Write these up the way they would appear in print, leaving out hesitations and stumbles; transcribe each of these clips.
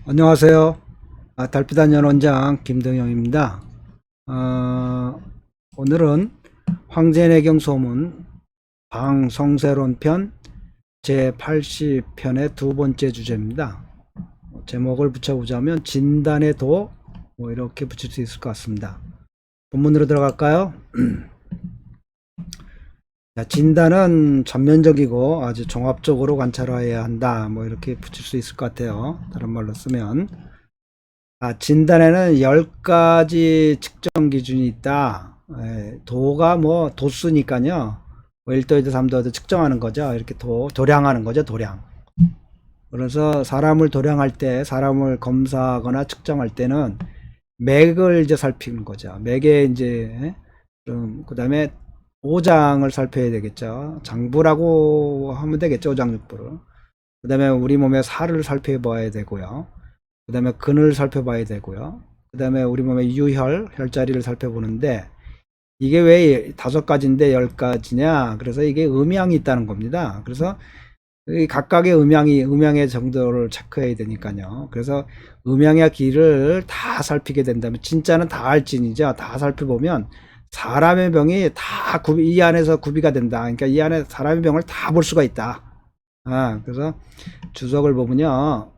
안녕하세요. 달빛한 연원장 김동영입니다. 오늘은 황제내경 소문 방성세론 편 제80편의 두 번째 주제입니다. 제목을 붙여보자면 진단의 도, 이렇게 붙일 수 있을 것 같습니다. 본문으로 들어갈까요? 진단은 전면적이고 아주 종합적으로 관찰해야 한다. 이렇게 붙일 수 있을 것 같아요. 다른 말로 쓰면. 진단에는 10가지 측정 기준이 있다. 도가 도수니까요. 1도, 2도, 3도, 5도 측정하는 거죠. 이렇게 도량하는 거죠, 도량. 그래서 사람을 도량할 때, 사람을 검사하거나 측정할 때는 맥을 이제 살피는 거죠. 맥에 이제, 그 다음에 오장을 살펴야 되겠죠. 장부라고 하면 되겠죠, 오장육부를. 그 다음에 우리 몸의 살을 살펴봐야 되고요. 그 다음에 근을 살펴봐야 되고요. 그 다음에 우리 몸의 유혈, 혈자리를 살펴보는데 이게 왜 5가지인데 10가지냐? 그래서 이게 음양이 있다는 겁니다. 그래서 각각의 음양의 정도를 체크해야 되니까요. 그래서 음양의 길을 다 살피게 된다면 진짜는 다 알진이죠. 다 살펴보면 사람의 병이 다 이 안에서 구비가 된다. 그러니까 이 안에 사람의 병을 다 볼 수가 있다. 그래서 주석을 보면요.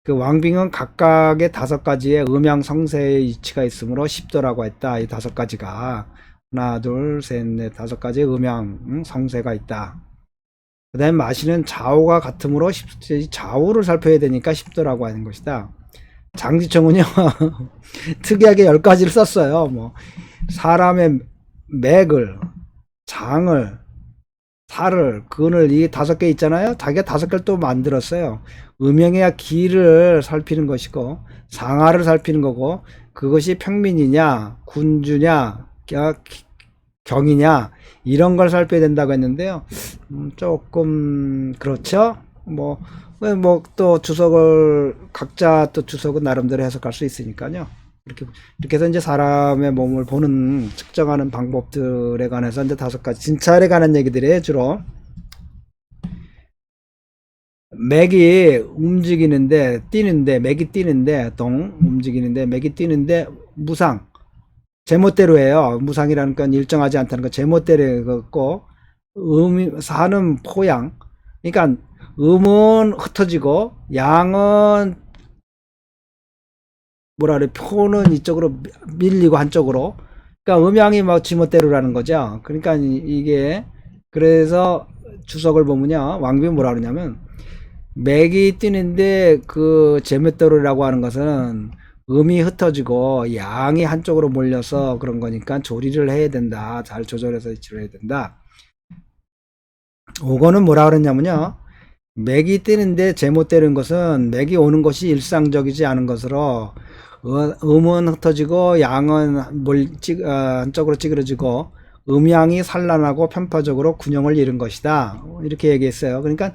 그 왕빙은 각각의 5가지의 음양 성세의 이치가 있으므로 10도라고 했다. 이 5가지가 하나, 둘, 셋, 넷, 5가지의 음양 성세가 있다. 그 다음에 마시는 좌우가 같으므로 좌우를 살펴야 되니까 10도라고 하는 것이다. 장지청은요 특이하게 10가지를 썼어요. 사람의 맥을, 장을, 살을, 근을, 이 5개 있잖아요. 자기가 5개를 또 만들었어요. 음영의 기를 살피는 것이고 상하를 살피는 거고, 그것이 평민이냐 군주냐 경이냐 이런 걸 살펴야 된다고 했는데요. 조금 그렇죠. 또 주석을 각자 또 주석은 나름대로 해석할 수 있으니까요. 이렇게 해서 이제 사람의 몸을 보는 측정하는 방법들에 관해서 이제 5가지 진찰에 관한 얘기들이에요. 주로 맥이 움직이는데 뛰는데 맥이 뛰는데 동 움직이는데 맥이 뛰는데 무상 제멋대로 해요. 무상이라는 건 일정하지 않다는 거 제멋대로 걷고 사는 포양, 그러니까 음은 흩어지고 양은 뭐라 그래, 표는 이쪽으로 밀리고 한쪽으로. 그러니까 음양이 막 지멋대로라는 거죠. 그러니까 이게, 그래서 주석을 보면요, 왕비 뭐라 그러냐면 맥이 뛰는데 그 제멋대로라고 하는 것은 음이 흩어지고 양이 한쪽으로 몰려서 그런 거니까 조리를 해야 된다. 잘 조절해서 위치를 해야 된다. 5권은 뭐라 그랬냐면요, 맥이 뛰는데 제멋대로인 것은 맥이 오는 것이 일상적이지 않은 것으로 음은 흩어지고 양은 한쪽으로 찌그러지고 음양이 산란하고 편파적으로 균형을 잃은 것이다. 이렇게 얘기했어요. 그러니까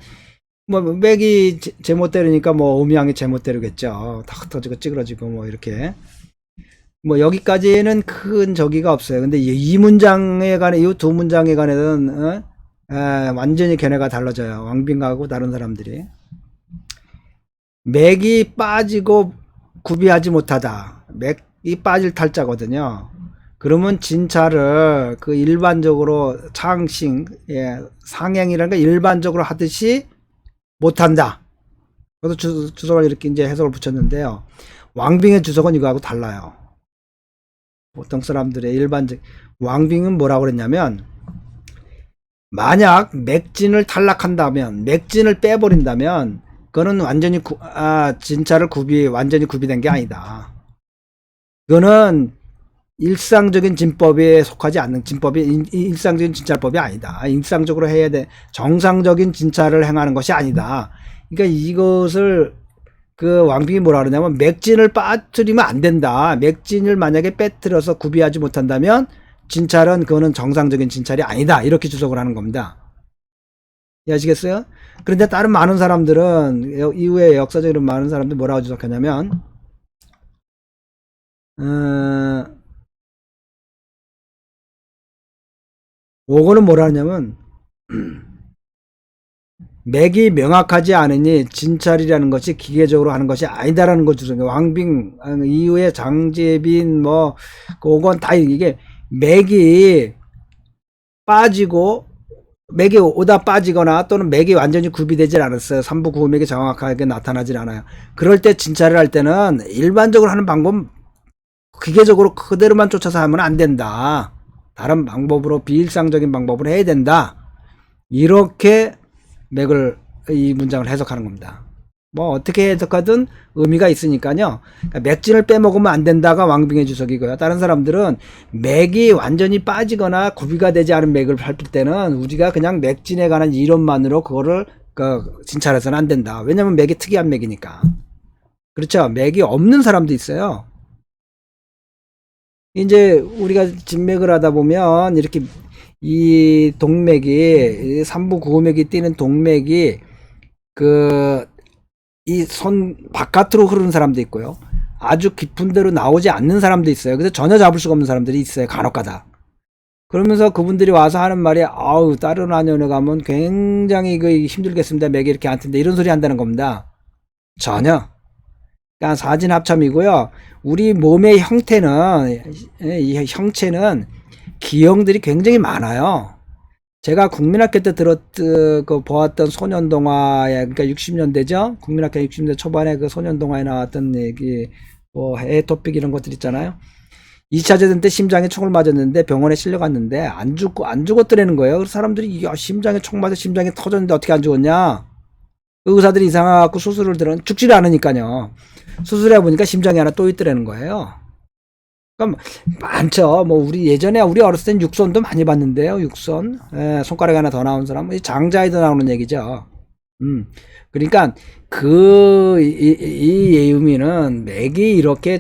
맥이 제멋대로니까 음양이 제멋대로겠죠. 다 흩어지고 찌그러지고 이렇게. 여기까지는 큰 저기가 없어요. 근데 이 문장에 관해, 이 두 문장에 관해서는 완전히 견해가 달라져요. 왕빙하고 다른 사람들이. 맥이 빠지고 구비하지 못하다. 맥이 빠질 탈자거든요. 그러면 진찰을 그 일반적으로 창싱, 상행이라는 거 일반적으로 하듯이 못한다. 그래서 주석을 이렇게 이제 해석을 붙였는데요. 왕빙의 주석은 이거하고 달라요. 보통 사람들의 일반적, 왕빙은 뭐라고 그랬냐면, 만약 맥진을 탈락한다면, 맥진을 빼버린다면, 그거는 완전히 진찰을 완전히 구비된 게 아니다. 그거는 일상적인 진법에 속하지 않는 진법이, 일상적인 진찰법이 아니다. 일상적으로 해야 돼. 정상적인 진찰을 행하는 것이 아니다. 그러니까 이것을 그 왕빙이 뭐라 그러냐면 맥진을 빠뜨리면 안 된다. 맥진을 만약에 빼뜨려서 구비하지 못한다면 진찰은 그거는 정상적인 진찰이 아니다. 이렇게 주석을 하는 겁니다. 이해하시겠어요? 그런데 다른 많은 사람들은 이후에 역사적으로 많은 사람들 뭐라고 주석하냐면 어, 오거는 뭐라 하냐면 맥이 명확하지 않으니 진찰이라는 것이 기계적으로 하는 것이 아니다라는 거죠. 왕빙 이후에 장재빈 뭐 그건 다 이게 맥이 빠지고 맥이 오다 빠지거나 또는 맥이 완전히 구비되질 않았어요. 삼부 구맥이 정확하게 나타나질 않아요. 그럴 때 진찰을 할 때는 일반적으로 하는 방법 기계적으로 그대로만 쫓아서 하면 안 된다. 다른 방법으로 비일상적인 방법으로 해야 된다. 이렇게 맥을 이 문장을 해석하는 겁니다. 뭐 어떻게 해석하든 의미가 있으니까요. 그러니까 맥진을 빼먹으면 안 된다가 왕빙의 주석이고요. 다른 사람들은 맥이 완전히 빠지거나 구비가 되지 않은 맥을 살필 때는 우리가 그냥 맥진에 관한 이론만으로 그거를 진찰해서는 안 된다. 왜냐면 맥이 특이한 맥이니까. 그렇죠. 맥이 없는 사람도 있어요. 이제 우리가 진맥을 하다 보면 이렇게 이 동맥이 삼부 구맥이 뛰는 동맥이 이 손 바깥으로 흐르는 사람도 있고요. 아주 깊은 데로 나오지 않는 사람도 있어요. 그래서 전혀 잡을 수가 없는 사람들이 있어요. 간혹가다. 그러면서 그분들이 와서 하는 말이 아우 다른 안연에 가면 굉장히 힘들겠습니다. 맥이 이렇게 안 튼데 이런 소리 한다는 겁니다. 전혀. 그러니까 사진합참이고요. 우리 몸의 형태는 이 형체는 기형들이 굉장히 많아요. 제가 국민학교 때 보았던 소년동화에, 그러니까 60년대죠? 국민학교 60년대 초반에 그 소년동화에 나왔던 얘기, 뭐, 해토픽 이런 것들 있잖아요. 2차 대전 때 심장에 총을 맞았는데 병원에 실려갔는데 안 죽었더라는 거예요. 그래서 사람들이, 야, 심장에 총 맞아 심장이 터졌는데 어떻게 안 죽었냐? 그 의사들이 이상하고 수술을 죽지를 않으니까요. 수술해 보니까 심장이 하나 또 있더라는 거예요. 그러니까 많죠. 뭐 예전에 우리 어렸을 땐 육선도 많이 봤는데요. 육선. 손가락이 하나 더 나온 사람. 장자에도 나오는 얘기죠. 그러니까 이 의미는 맥이 이렇게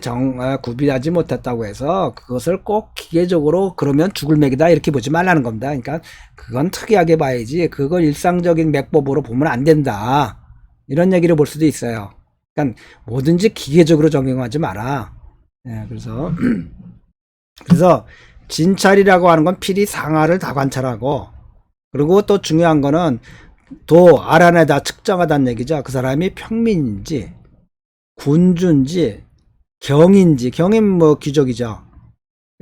구비하지 못했다고 해서 그것을 꼭 기계적으로 그러면 죽을 맥이다 이렇게 보지 말라는 겁니다. 그러니까 그건 특이하게 봐야지 그걸 일상적인 맥법으로 보면 안 된다. 이런 얘기를 볼 수도 있어요. 그러니까 뭐든지 기계적으로 적용하지 마라. 그래서 진찰이라고 하는 건 필히 상하를 다 관찰하고, 그리고 또 중요한 거는 알아내다 측정하다는 얘기죠. 그 사람이 평민인지 군주인지 경인지. 경인 뭐 귀족이죠.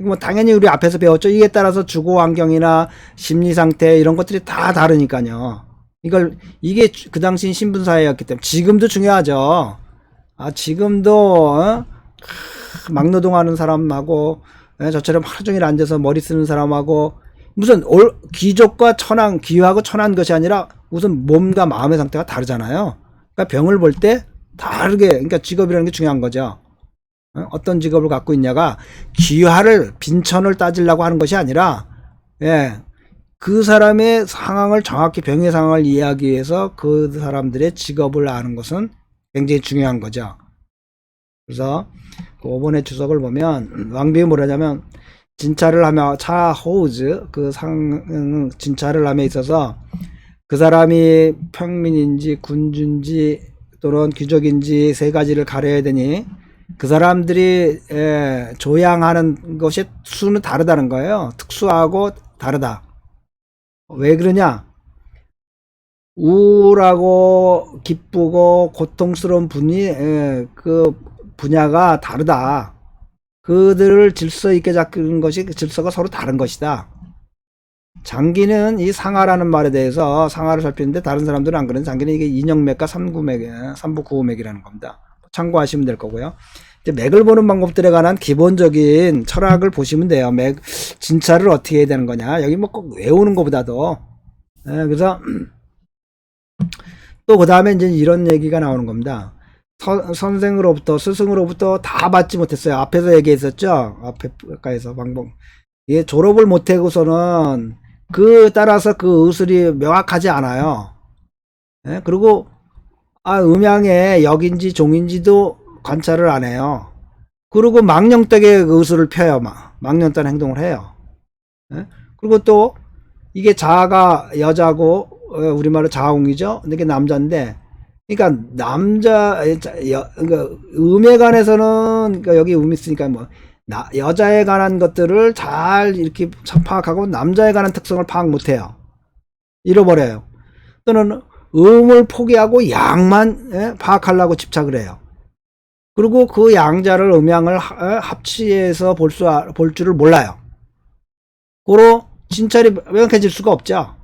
뭐 당연히 우리 앞에서 배웠죠. 이에 따라서 주거 환경이나 심리 상태 이런 것들이 다 다르니까요. 이게 그 당시 신분 사회였기 때문에 지금도 중요하죠. 지금도 막노동하는 사람하고 저처럼 하루 종일 앉아서 머리 쓰는 사람하고 무슨 귀족과 천한, 귀하고 천한 것이 아니라 우선 몸과 마음의 상태가 다르잖아요. 그러니까 병을 볼 때 다르게, 그러니까 직업이라는 게 중요한 거죠. 어떤 직업을 갖고 있냐가 귀하를, 빈천을 따지려고 하는 것이 아니라, 그 사람의 상황을 정확히 병의 상황을 이해하기 위해서 그 사람들의 직업을 아는 것은 굉장히 중요한 거죠. 그래서 5번의 주석을 보면 왕빙이 뭐라냐면 진찰을 하며 차호우즈 진찰을 함에 있어서 그 사람이 평민인지 군주인지 또는 귀족인지 세 가지를 가려야 되니 그 사람들이 조향하는 것이 수는 다르다는 거예요. 특수하고 다르다. 왜 그러냐? 우울하고 기쁘고 고통스러운 그 분야가 다르다. 그들을 질서 있게 잡는 것이 질서가 서로 다른 것이다. 장기는 이 상하라는 말에 대해서 상하를 살피는데 다른 사람들은 안 그러는데 장기는 이게 인형맥과 삼부 구호맥이라는 겁니다. 참고하시면 될 거고요. 이제 맥을 보는 방법들에 관한 기본적인 철학을 보시면 돼요. 맥 진찰을 어떻게 해야 되는 거냐. 여기 뭐 꼭 외우는 것보다도. 그래서 또 그 다음에 이제 이런 얘기가 나오는 겁니다. 선생으로부터 스승으로부터 다 받지 못했어요. 앞에서 얘기했었죠. 앞에까지서 방법. 이게 졸업을 못하고서는 따라서 그 의술이 명확하지 않아요. 그리고 음양의 역인지 종인지도 관찰을 안 해요. 그리고 망령되게 그 의술을 펴요. 망령된 행동을 해요. 그리고 또 이게 자아가 여자고 우리말로 자아공이죠. 근데 이게 남자인데, 그러니까 그러니까 음에 관해서는 그러니까 여기 음이 있으니까 뭐 여자에 관한 것들을 잘 이렇게 파악하고 남자에 관한 특성을 파악 못해요. 잃어버려요. 또는 음을 포기하고 양만 파악하려고 집착을 해요. 그리고 그 양자를 음양을 합치해서 볼 줄을 몰라요. 고로 진찰이 명확해질 수가 없죠.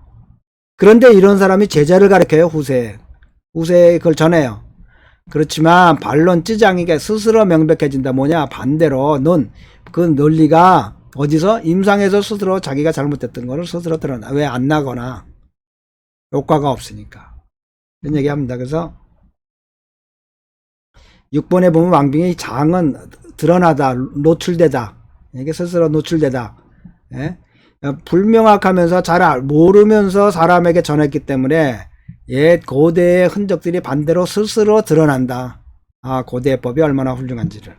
그런데 이런 사람이 제자를 가르쳐요. 후세에 그걸 전해요. 그렇지만 반론 찌장이게 스스로 명백해진다. 뭐냐, 반대로 넌 그 논리가 어디서 임상에서 스스로 자기가 잘못했던 거를 스스로 드러나. 왜 안 나거나 효과가 없으니까 이런 얘기합니다. 그래서 6번에 보면 왕빙의 장은 드러나다, 노출되다, 이게 스스로 노출되다. 예? 불명확하면서 잘 모르면서 사람에게 전했기 때문에 옛 고대의 흔적들이 반대로 스스로 드러난다. 아, 고대의 법이 얼마나 훌륭한지를.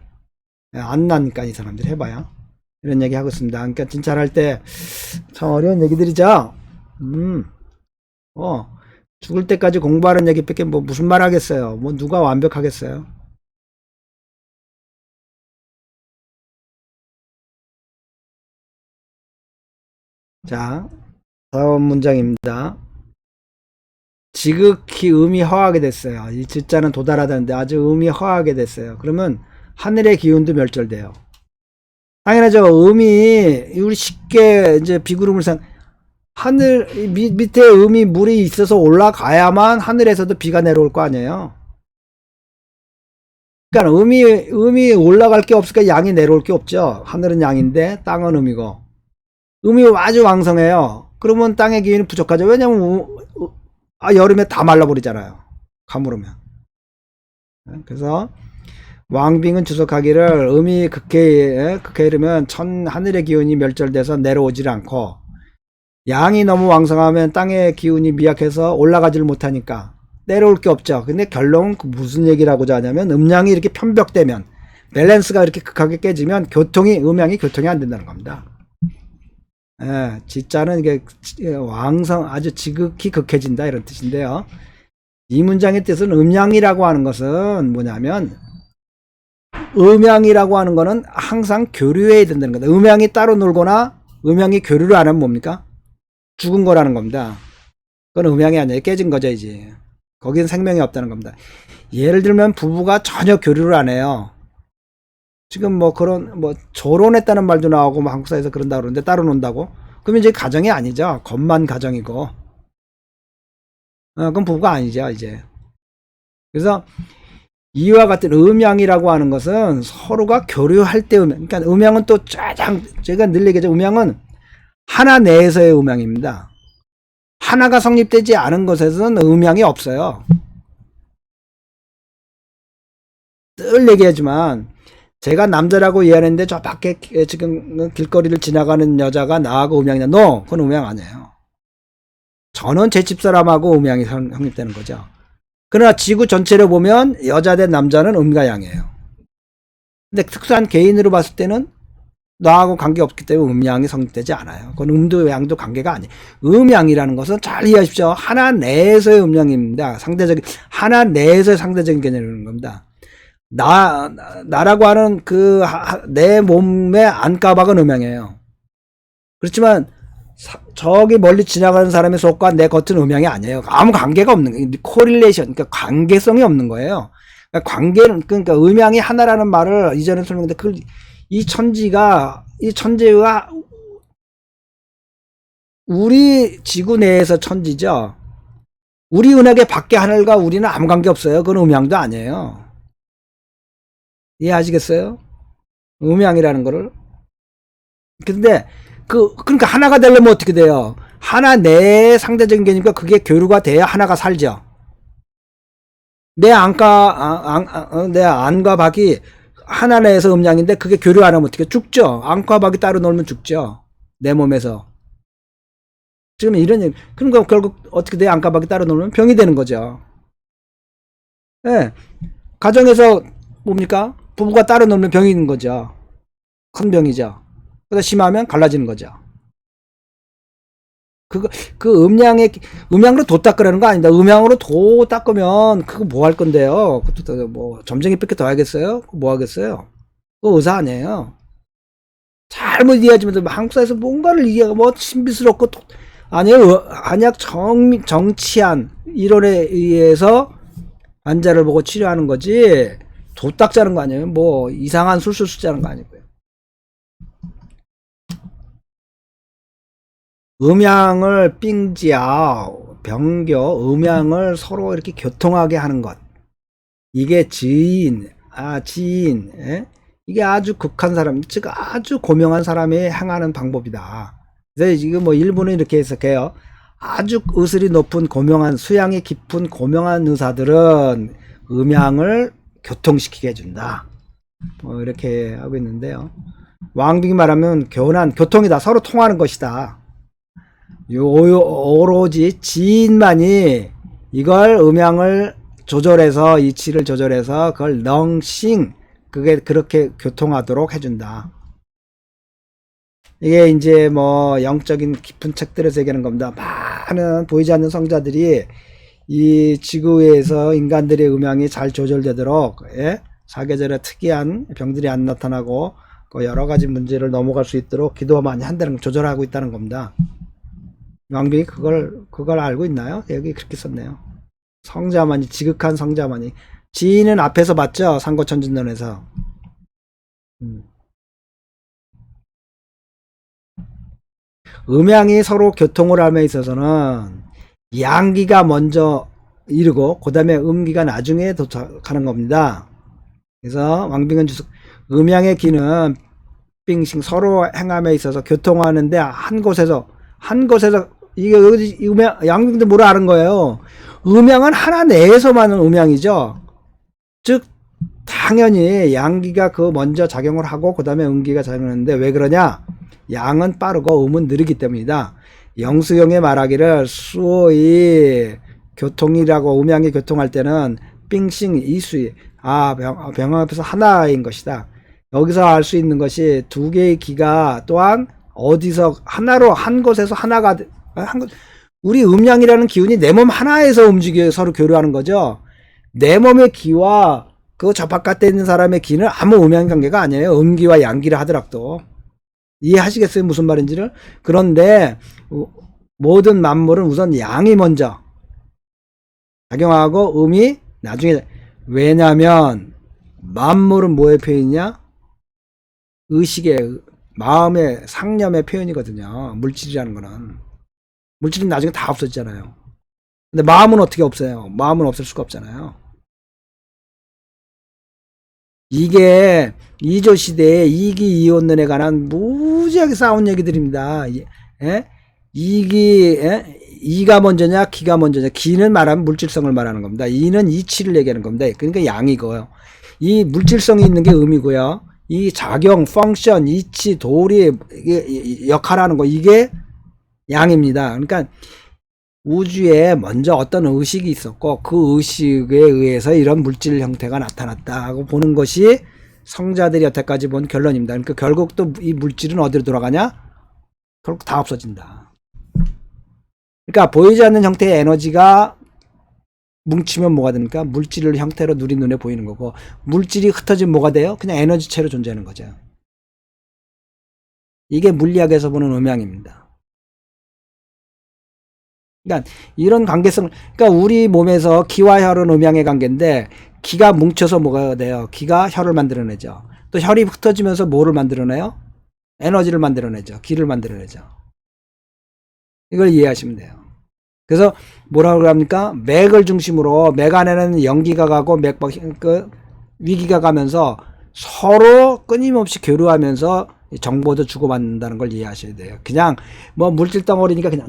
안 나니까 이 사람들 해봐야. 이런 얘기 하고 있습니다. 그러니까 진찰할 때 참 어려운 얘기들이죠. 죽을 때까지 공부하는 얘기밖에 뭐 무슨 말 하겠어요. 뭐 누가 완벽하겠어요. 자, 다음 문장입니다. 지극히 음이 허하게 됐어요. 이 지자는 도달하다는데 아주 음이 허하게 됐어요. 그러면 하늘의 기운도 멸절돼요. 당연하죠. 음이 우리 쉽게 이제 비구름을 하늘 밑에 음이 물이 있어서 올라가야만 하늘에서도 비가 내려올 거 아니에요. 그러니까 음이 올라갈 게 없으니까 양이 내려올 게 없죠. 하늘은 양인데 땅은 음이고. 음이 아주 왕성해요. 그러면 땅의 기운이 부족하죠. 왜냐면 여름에 다 말라버리잖아요. 가물으면. 그래서 왕빙은 주석하기를 음이 극해 이르면 하늘의 기운이 멸절돼서 내려오질 않고 양이 너무 왕성하면 땅의 기운이 미약해서 올라가지를 못하니까 내려올 게 없죠. 근데 결론은 무슨 얘기라고자 하냐면 음양이 이렇게 편벽되면 밸런스가 이렇게 극하게 깨지면 음양이 교통이 안 된다는 겁니다. 지자는 이게 아주 지극히 극해진다 이런 뜻인데요. 이 문장의 뜻은 음양이라고 하는 것은 뭐냐면 음양이라고 하는 거는 항상 교류해야 된다는 거다. 음양이 따로 놀거나 음양이 교류를 안 하면 뭡니까? 죽은 거라는 겁니다. 그건 음양이 아니에요. 깨진 거죠 이제. 거기는 생명이 없다는 겁니다. 예를 들면 부부가 전혀 교류를 안 해요. 지금 뭐 그런 조론했다는 말도 나오고 뭐 한국 사회에서 그런다 그러는데 따로 논다고? 그러면 이제 가정이 아니죠. 겉만 가정이고. 그건 부부가 아니죠 이제. 그래서 이와 같은 음양이라고 하는 것은 서로가 교류할 때 그러니까 음양은 또 제가 늘 얘기하죠. 음양은 하나 내에서의 음양입니다. 하나가 성립되지 않은 것에서는 음양이 없어요. 늘 얘기하지만 제가 남자라고 이해하는데 저 밖에 지금 길거리를 지나가는 여자가 나하고 음양이냐? 그건 음양 아니에요. 저는 제 집사람하고 음양이 성립되는 거죠. 그러나 지구 전체를 보면 여자 대 남자는 음과 양이에요. 근데 특수한 개인으로 봤을 때는 나하고 관계없기 때문에 음양이 성립되지 않아요. 그건 음도 양도 관계가 아니에요. 음양이라는 것은 잘 이해하십시오. 하나 내에서의 음양입니다. 하나 내에서의 상대적인 개념이라는 겁니다. 나라고 하는 내 몸의 안가박은 음양이에요. 그렇지만 저기 멀리 지나가는 사람의 속과 내 겉은 음양이 아니에요. 아무 관계가 없는 거예요. 코릴레이션, 그러니까 관계성이 없는 거예요. 그러니까 음양이 하나라는 말을 이전에 설명했는데 이 천재가 우리 지구 내에서 천지죠. 우리 은하계 밖의 하늘과 우리는 아무 관계 없어요. 그건 음양도 아니에요. 이해하시겠어요? 음양이라는 거를. 근데 그러니까 하나가 되려면 어떻게 돼요? 하나 내의 상대적인 개념이니까 그게 교류가 돼야 하나가 살죠. 내 안과 밖이 하나 내에서 음양인데 그게 교류 안 하면 어떻게 죽죠? 안과 밖이 따로 놀면 죽죠. 내 몸에서. 지금 이런 얘기. 그러니까 결국 어떻게 돼? 안과 밖이 따로 놀면 병이 되는 거죠. 예. 가정에서 뭡니까? 부부가 따로 놀면 병이 있는 거죠. 큰 병이죠. 그래서 심하면 갈라지는 거죠. 음양으로 도 닦으라는 거 아닙니다. 음양으로 도 닦으면 그거 뭐 할 건데요? 그것도 뭐 점쟁이 뺏겨 더 하겠어요? 뭐 하겠어요? 그거 의사 아니에요. 잘못 이해하지만 한국 사회에서 뭔가를 이해하고 뭐 신비스럽고 한약 정치한 이론에 의해서 환자를 보고 치료하는 거지, 도딱 짜는 거 아니에요. 뭐, 이상한 술술 짜는 거 아니고요. 음양을 삥지아, 병교, 음양을 서로 이렇게 교통하게 하는 것. 이게 지인, 예? 이게 아주 극한 사람, 즉 아주 고명한 사람이 행하는 방법이다. 그래서 지금 뭐 일부는 이렇게 해석해요. 아주 의술이 높은 고명한, 수양이 깊은 고명한 의사들은 음양을 교통시키게 해준다. 뭐 이렇게 하고 있는데요. 왕빙이 말하면 교통이다. 서로 통하는 것이다. 오로지 지인만이 이걸 음양을 조절해서, 이치를 조절해서 그걸 넝싱, 그게 그렇게 교통하도록 해준다. 이게 이제 뭐 영적인 깊은 책들에서 얘기하는 겁니다. 많은 보이지 않는 성자들이 이 지구에서 인간들의 음양이 잘 조절되도록, 예? 사계절에 특이한 병들이 안 나타나고 그 여러 가지 문제를 넘어갈 수 있도록 기도 많이 한다는, 조절하고 있다는 겁니다. 왕빙이 그걸 알고 있나요? 여기 그렇게 썼네요. 성자만이, 지극한 성자만이. 지인은 앞에서 봤죠? 상고천진론에서. 음양이 서로 교통을 함에 있어서는 양기가 먼저 이르고 그 다음에 음기가 나중에 도착하는 겁니다. 그래서 왕빙은 음양의 기는 빙싱 서로 행함에 있어서 교통하는데 한 곳에서 이게 양빙도 뭐라 하는 거예요. 음양은 하나 내에서만은 음양이죠. 즉 당연히 양기가 그 먼저 작용을 하고 그 다음에 음기가 작용하는데, 왜 그러냐? 양은 빠르고 음은 느리기 때문이다. 영수경에 말하기를 수의 교통이라고, 음양이 교통할 때는 빙싱 이수이, 병 앞에서 하나인 것이다. 여기서 알 수 있는 것이 두 개의 기가 또한 어디서 하나로, 한 곳에서 하나가, 우리 음양이라는 기운이 내 몸 하나에서 움직여 서로 교류하는 거죠. 내 몸의 기와 그 저 바깥에 있는 사람의 기는 아무 음양 관계가 아니에요. 음기와 양기를 하더라도. 이해하시겠어요? 무슨 말인지를? 그런데 모든 만물은 우선 양이 먼저 작용하고 음이 나중에. 왜냐면 만물은 뭐의 표현이냐? 의식의, 마음의, 상념의 표현이거든요. 물질이라는 거는. 물질은 나중에 다 없어지잖아요. 근데 마음은 어떻게 없어요? 마음은 없을 수가 없잖아요. 이게 이조시대에 이기이혼론에 관한 무지하게 싸운 얘기들입니다. 예? 이가 먼저냐 기가 먼저냐. 기는 말하면 물질성을 말하는 겁니다. 이는 이치를 얘기하는 겁니다. 그러니까 양이고요. 이 물질성이 있는 게 음이고요. 이 작용, 펑션, 이치, 도리, 역할하는 거, 이게 양입니다. 그러니까 우주에 먼저 어떤 의식이 있었고 그 의식에 의해서 이런 물질 형태가 나타났다고 보는 것이 성자들이 여태까지 본 결론입니다. 그러니까 결국 또 이 물질은 어디로 돌아가냐? 결국 다 없어진다. 그러니까 보이지 않는 형태의 에너지가 뭉치면 뭐가 됩니까? 물질을 형태로 누리 눈에 보이는 거고, 물질이 흩어지면 뭐가 돼요? 그냥 에너지체로 존재하는 거죠. 이게 물리학에서 보는 음양입니다. 그러니까 이런 관계성, 그러니까 우리 몸에서 기와 혈은 음양의 관계인데, 기가 뭉쳐서 뭐가 돼요? 기가 혈을 만들어내죠. 또 혈이 흩어지면서 뭐를 만들어내요? 에너지를 만들어내죠. 기를 만들어내죠. 이걸 이해하시면 돼요. 그래서 뭐라고 합니까? 맥을 중심으로, 맥 안에는 연기가 가고 위기가 가면서 서로 끊임없이 교류하면서 정보도 주고받는다는 걸 이해하셔야 돼요. 그냥 뭐 물질 덩어리니까 그냥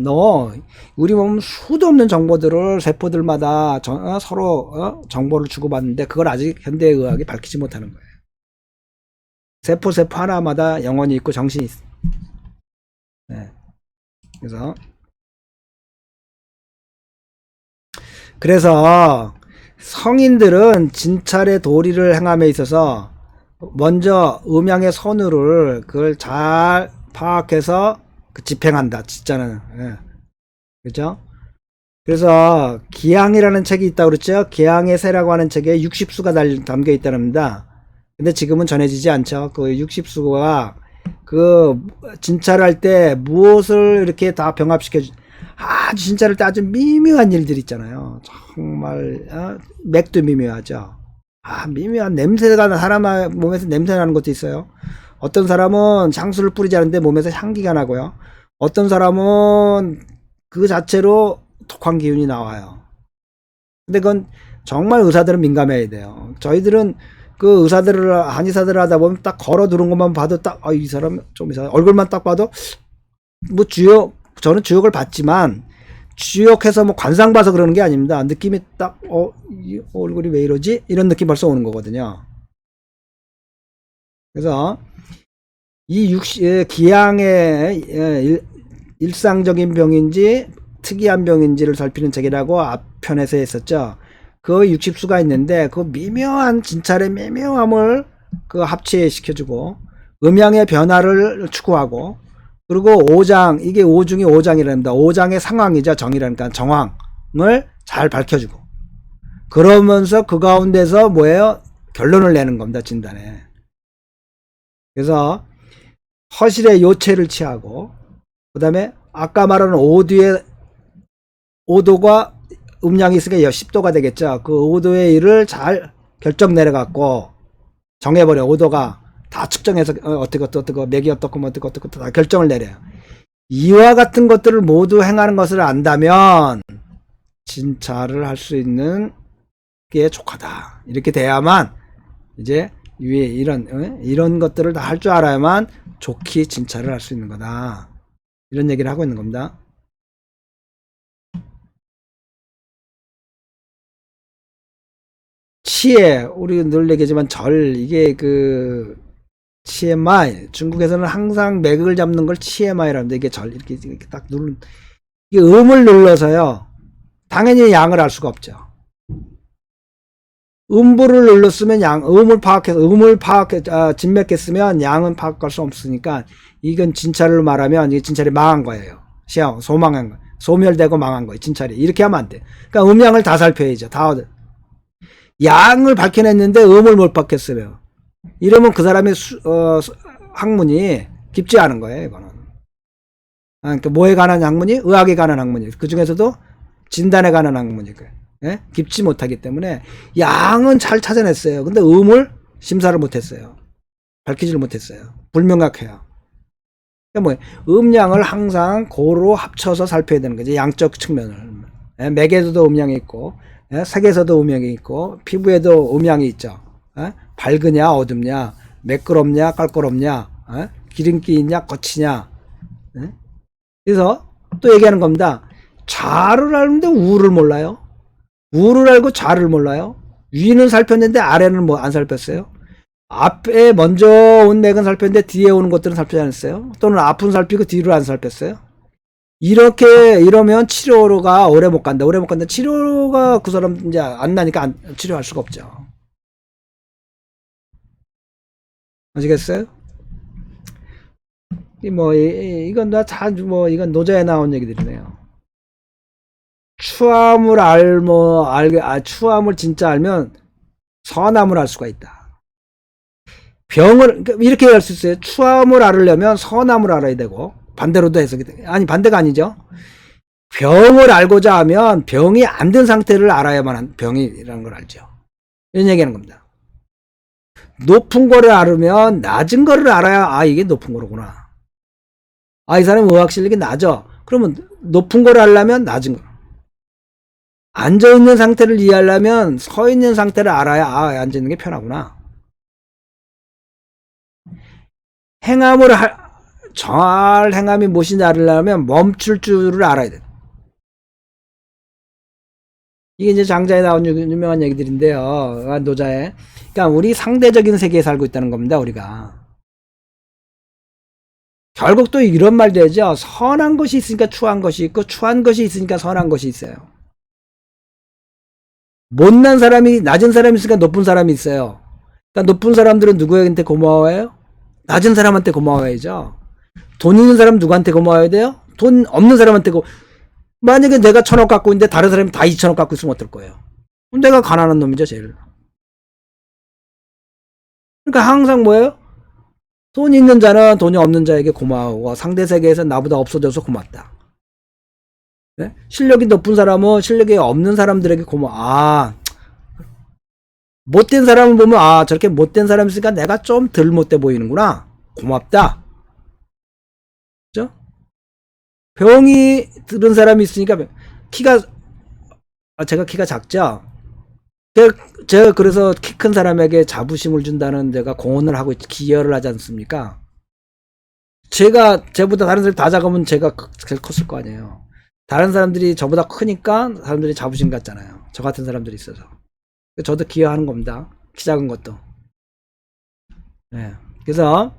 우리 몸 수도 없는 정보들을 세포들마다 서로 정보를 주고받는데, 그걸 아직 현대의학이 밝히지 못하는 거예요. 세포 하나마다 영혼이 있고 정신이 있어. 네. 그래서 성인들은 진찰의 도리를 행함에 있어서 먼저 음양의 선우를 그걸 잘 파악해서 집행한다. 진짜는. 예. 그죠? 그래서 기양이라는 책이 있다고 그랬죠. 기양의 세라고 하는 책에 60수가 담겨 있답니다. 근데 지금은 전해지지 않죠. 그 60수가 그 진찰할 때 무엇을 이렇게 다 병합시켜 아주 진짜를 아주 미묘한 일들 있잖아요. 정말 맥도 미묘하죠. 미묘한 냄새가 사람 몸에서 냄새 나는 것도 있어요. 어떤 사람은 향수를 뿌리지 않는데 몸에서 향기가 나고요. 어떤 사람은 그 자체로 독한 기운이 나와요. 근데 그건 정말 의사들은 민감해야 돼요. 저희들은 그 한의사들을 하다 보면 딱 걸어 들어온 것만 봐도 딱, 이 사람 좀 이상해. 얼굴만 딱 봐도, 뭐 저는 주역을 봤지만, 주역해서 뭐 관상 봐서 그러는 게 아닙니다. 느낌이 딱, 이 얼굴이 왜 이러지? 이런 느낌 벌써 오는 거거든요. 그래서, 기양의 일상적인 병인지, 특이한 병인지를 살피는 책이라고 앞편에서 했었죠. 그 60수가 있는데 그 미묘한 진찰의 미묘함을 그 합체시켜주고 음양의 변화를 추구하고 그리고 5장 이게 5중이 5장이랍니다. 5장의 상황이죠. 정이라니까 정황을 잘 밝혀주고 그러면서 그 가운데서 뭐예요? 결론을 내는 겁니다. 진단에. 그래서 허실의 요체를 취하고 그 다음에 아까 말하는 5도가 음양이 있으니까 10도가 되겠죠. 그 5도의 일을 잘 결정 내려갖고 정해버려. 5도가 다 측정해서 어떻고 맥이 어떻고 다 결정을 내려요. 이와 같은 것들을 모두 행하는 것을 안다면 진찰을 할 수 있는 게 족하다. 이렇게 돼야만 이제 위에 이런 것들을 다 할 줄 알아야만 좋게 진찰을 할 수 있는 거다. 이런 얘기를 하고 있는 겁니다. 치에 우리 늘 얘기하지만 이게 그 CMI 중국에서는 항상 맥을 잡는 걸 CMI라는데 이게 이렇게 딱 누른 이게 음을 눌러서요. 당연히 양을 알 수가 없죠. 음부를 눌렀으면 음을 진맥했으면 양은 파악할 수 없으니까 이건 진찰로 말하면 이게 진찰이 망한 거예요. 소망한 거, 소멸되고 망한 거예요. 진찰이 이렇게 하면 안 돼. 그러니까 음양을 다 살펴야죠. 양을 밝혀냈는데 음을 못 밝혔어요. 이러면 그 사람의 학문이 깊지 않은 거예요. 이거는. 그러니까 뭐에 관한 학문이? 의학에 관한 학문이. 그 중에서도 진단에 관한 학문이고요. 예? 깊지 못하기 때문에 양은 잘 찾아냈어요. 근데 음을 심사를 못했어요. 밝히지를 못했어요. 불명확해요. 그러니까 음양을 항상 고루 합쳐서 살펴야 되는 거지. 양적 측면을. 예? 맥에서도 음양이 있고 색에서도 음양이 있고 피부에도 음양이 있죠. 밝으냐 어둡냐 매끄럽냐 깔끄럽냐 기름기 있냐 거치냐. 그래서 또 얘기하는 겁니다. 좌를 알는데 우를 몰라요. 우를 알고 좌를 몰라요. 위는 살폈는데 아래는 안 살폈어요. 앞에 먼저 온 맥은 살폈는데 뒤에 오는 것들은 살피지 않았어요. 또는 앞은 살피고 뒤를 안 살폈어요. 이러면 치료가 오래 못 간다. 치료가 그 사람 이제 안 나니까 치료할 수가 없죠. 아시겠어요? 이건 이건 노자에 나온 얘기들이네요. 추함을 진짜 알면 선함을 알 수가 있다. 그러니까 이렇게 할 수 있어요. 추함을 알으려면 선함을 알아야 되고, 반대로도 해석이 돼. 아니, 반대가 아니죠. 병을 알고자 하면 병이 안 든 상태를 알아야만 병이라는 걸 알죠. 이런 얘기하는 겁니다. 높은 거를 알으면 낮은 거를 알아야, 이게 높은 거로구나. 이 사람은 의학 실력이 낮아. 그러면 높은 거를 알려면 낮은 거. 앉아있는 상태를 이해하려면 서 있는 상태를 알아야, 앉아있는 게 편하구나. 행함이 무엇인지 알으려면 멈출 줄을 알아야 돼. 이게 이제 장자에 나온 유명한 얘기들인데요. 노자에. 그러니까 우리 상대적인 세계에 살고 있다는 겁니다, 우리가. 결국 또 이런 말도 하죠. 선한 것이 있으니까 추한 것이 있고, 추한 것이 있으니까 선한 것이 있어요. 못난 사람이, 낮은 사람이 있으니까 높은 사람이 있어요. 그러니까 높은 사람들은 누구한테 고마워해요? 낮은 사람한테 고마워해야죠. 돈 있는 사람은 누구한테 고마워해야 돼요? 돈 없는 사람한테 만약에 내가 1,000억 갖고 있는데 다른 사람이 다 2,000억 갖고 있으면 어떨 거예요? 내가 가난한 놈이죠, 제일. 그러니까 항상 뭐예요? 돈 있는 자는 돈이 없는 자에게 고마워하고 상대 세계에서 나보다 없어져서 고맙다. 네? 실력이 높은 사람은 실력이 없는 사람들에게 못된 사람을 보면, 저렇게 못된 사람이 있으니까 내가 좀 덜 못돼 보이는구나. 고맙다. 그죠? 병이 들은 사람이 있으니까, 제가 키가 작죠? 제가 그래서 키 큰 사람에게 자부심을 준다는 데가 공헌을 하고 기여를 하지 않습니까? 쟤보다 다른 사람이 다 작으면 제가 제일 컸을 거 아니에요. 다른 사람들이 저보다 크니까 사람들이 자부심 갖잖아요. 저 같은 사람들이 있어서. 저도 기여하는 겁니다. 키 작은 것도. 네. 그래서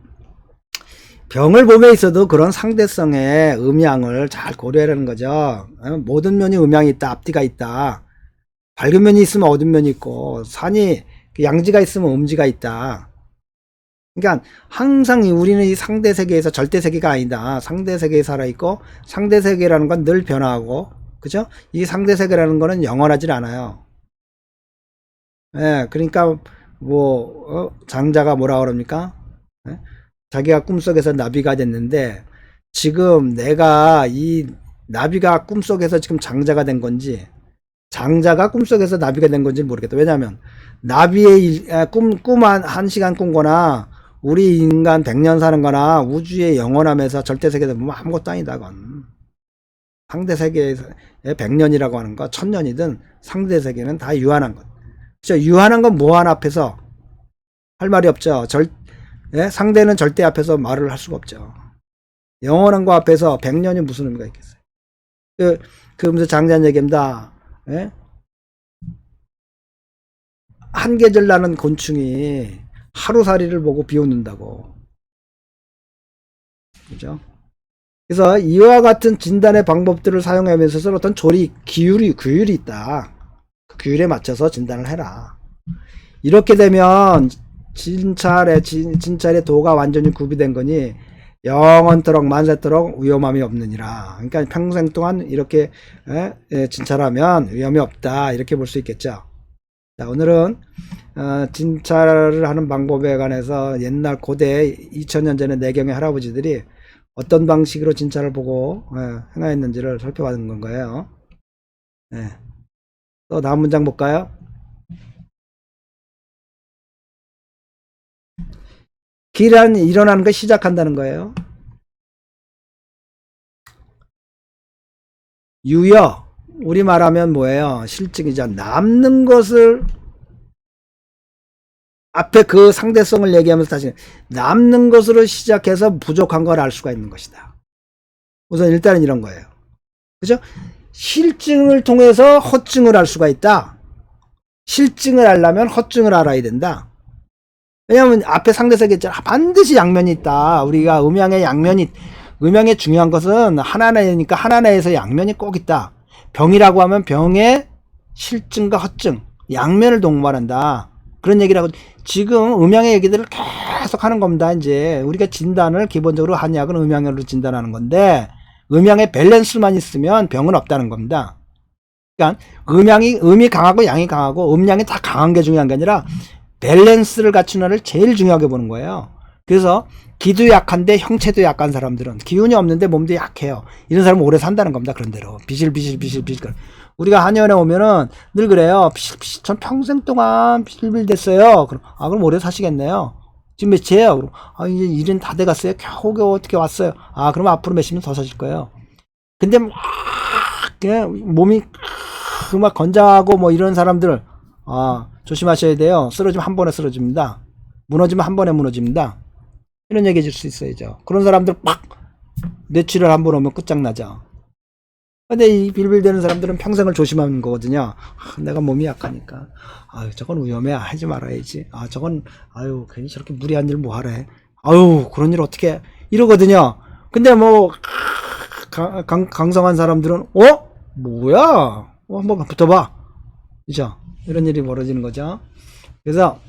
병을 봄에 있어도 그런 상대성의 음양을 잘 고려하라는 거죠. 모든 면이 음양이 있다, 앞뒤가 있다. 밝은 면이 있으면 어두운 면이 있고, 양지가 있으면 음지가 있다. 그러니까 항상 우리는 이 상대 세계에서 절대 세계가 아니다. 상대 세계에 살아있고, 상대 세계라는 건 늘 변화하고, 그죠? 이 상대 세계라는 거는 영원하지 않아요. 예, 그러니까 장자가 뭐라 그럽니까? 예? 자기가 꿈속에서 나비가 됐는데, 지금 내가 이 나비가 꿈속에서 지금 장자가 된 건지, 장자가 꿈속에서 나비가 된 건지 모르겠다. 왜냐하면 나비의 꿈 한 시간 꾼거나 우리 인간 100년 사는 거나 우주의 영원함에서 절대 세계에 보면 아무것도 아니다. 그건 상대 세계에서 100년이라고 하는 거 1000년이든 상대 세계는 다 유한한 것. 그렇죠? 유한한 건 무한 앞에서 할 말이 없죠. 상대는 절대 앞에서 말을 할 수가 없죠. 영원한 거 앞에서 100년이 무슨 의미가 있겠어요. 무슨 장자는 얘기입니다. 예? 한 계절 나는 곤충이 하루살이를 보고 비웃는다고. 그죠? 그래서 이와 같은 진단의 방법들을 사용하면서 어떤 규율이 있다. 그 규율에 맞춰서 진단을 해라. 이렇게 되면 진찰의 도가 완전히 구비된 거니 영원토록 만세토록 위험함이 없느니라. 그러니까 평생 동안 이렇게 진찰하면 위험이 없다. 이렇게 볼 수 있겠죠. 자, 오늘은 진찰을 하는 방법에 관해서 옛날 고대 2000년 전에 내경의 할아버지들이 어떤 방식으로 진찰을 보고 행하였는지를 살펴보는 건 거예요. 또 다음 문장 볼까요? 기란 일어나는 거 시작한다는 거예요. 유여, 우리 말하면 뭐예요? 실증이죠. 남는 것을 앞에 그 상대성을 얘기하면서 다시 남는 것으로 시작해서 부족한 걸 알 수가 있는 것이다. 우선 일단은 이런 거예요. 그죠? 실증을 통해서 허증을 알 수가 있다. 실증을 알려면 허증을 알아야 된다. 왜냐하면 앞에 상대성이 있잖아. 반드시 양면이 있다. 우리가 음양의 중요한 것은 하나내니까 하나내에서 양면이 꼭 있다. 병이라고 하면 병의 실증과 허증, 양면을 동반한다. 그런 얘기를 하고, 지금 음양의 얘기들을 계속 하는 겁니다. 이제 우리가 진단을 기본적으로 한약은 음양으로 진단하는 건데, 음양의 밸런스만 있으면 병은 없다는 겁니다. 그러니까 음이 강하고 양이 강하고 음양이 다 강한 게 중요한 게 아니라 밸런스를 갖춘 애를 제일 중요하게 보는 거예요. 그래서 기도 약한데 형체도 약한 사람들은, 기운이 없는데 몸도 약해요. 이런 사람은 오래 산다는 겁니다. 그런 대로 비실비실. 우리가 한의원에 오면은 늘 그래요. 비실비실. 전 평생 동안 비실비실 됐어요. 그럼 오래 사시겠네요. 지금 몇이에요? 그럼 이제 일은 다 돼갔어요. 겨우겨우 어떻게 왔어요? 그럼 앞으로 몇십 년 더 사실 거예요. 근데 막 그냥 몸이 막 건장하고 뭐 이런 사람들 조심하셔야 돼요. 쓰러지면 한 번에 쓰러집니다. 무너지면 한 번에 무너집니다. 이런 얘기 해줄 수 있어야죠. 그런 사람들 막 뇌출혈 한 번 오면 끝장나죠. 근데 이 빌빌대는 사람들은 평생을 조심하는 거거든요. 내가 몸이 약하니까. 저건 위험해. 하지 말아야지. 저건, 괜히 저렇게 무리한 일 뭐 하래. 그런 일 어떻게, 이러거든요. 근데 강성한 사람들은, 뭐야? 한번 붙어봐. 그죠? 이런 일이 벌어지는 거죠. 그래서,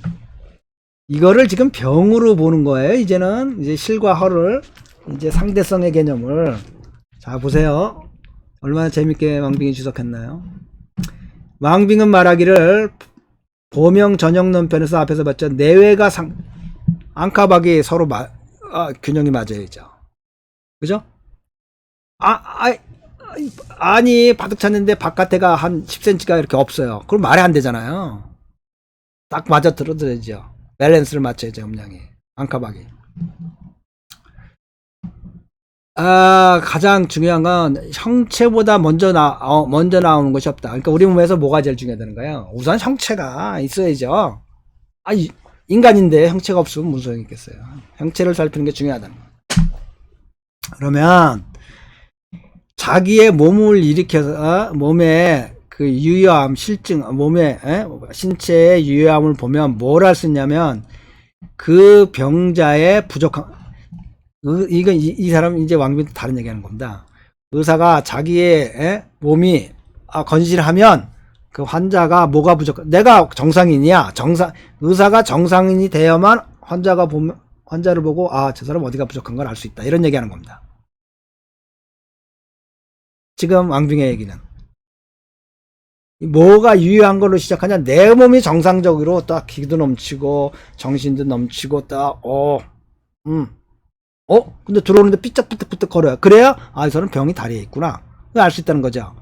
이거를 지금 병으로 보는 거예요. 이제는, 이제 실과 허를, 이제 상대성의 개념을. 자, 보세요. 얼마나 재밌게 왕빙이 주석했나요? 왕빙은 말하기를 보명 전형론 편에서 앞에서 봤죠. 내외가 앙카박이 서로 균형이 맞아야죠. 그죠? 아니 바둑 찼는데 바깥에가 한 10cm가 이렇게 없어요. 그럼 말이 안 되잖아요. 딱 맞아 들어줘야죠. 밸런스를 맞춰야죠. 음량이 앙카박이. 가장 중요한 건 형체보다 먼저 나오는 것이 없다. 그러니까 우리 몸에서 뭐가 제일 중요하다는 거예요? 우선 형체가 있어야죠. 인간인데 형체가 없으면 무슨 소용이 있겠어요. 형체를 살피는 게 중요하다는 거예요. 그러면 자기의 몸을 일으켜서 몸에 그 유효함, 실증, 몸에 신체의 유효함을 보면 뭘 할 수 있냐면 그 병자의 부족함. 이건 이 사람 이제 왕비도 다른 얘기하는 겁니다. 의사가 자기의 몸이 건실하면 그 환자가 뭐가 부족? 내가 정상인이야. 의사가 정상인이 되어야만 환자를 보고 저 사람 어디가 부족한 걸 알 수 있다. 이런 얘기하는 겁니다. 지금 왕빙의 얘기는 뭐가 유효한 걸로 시작하냐? 내 몸이 정상적으로 딱 기도 넘치고 정신도 넘치고 딱 근데 들어오는데 삐쩍삐쩍 거려요. 그래야 이 사람 병이 다리에 있구나. 알 수 있다는 거죠.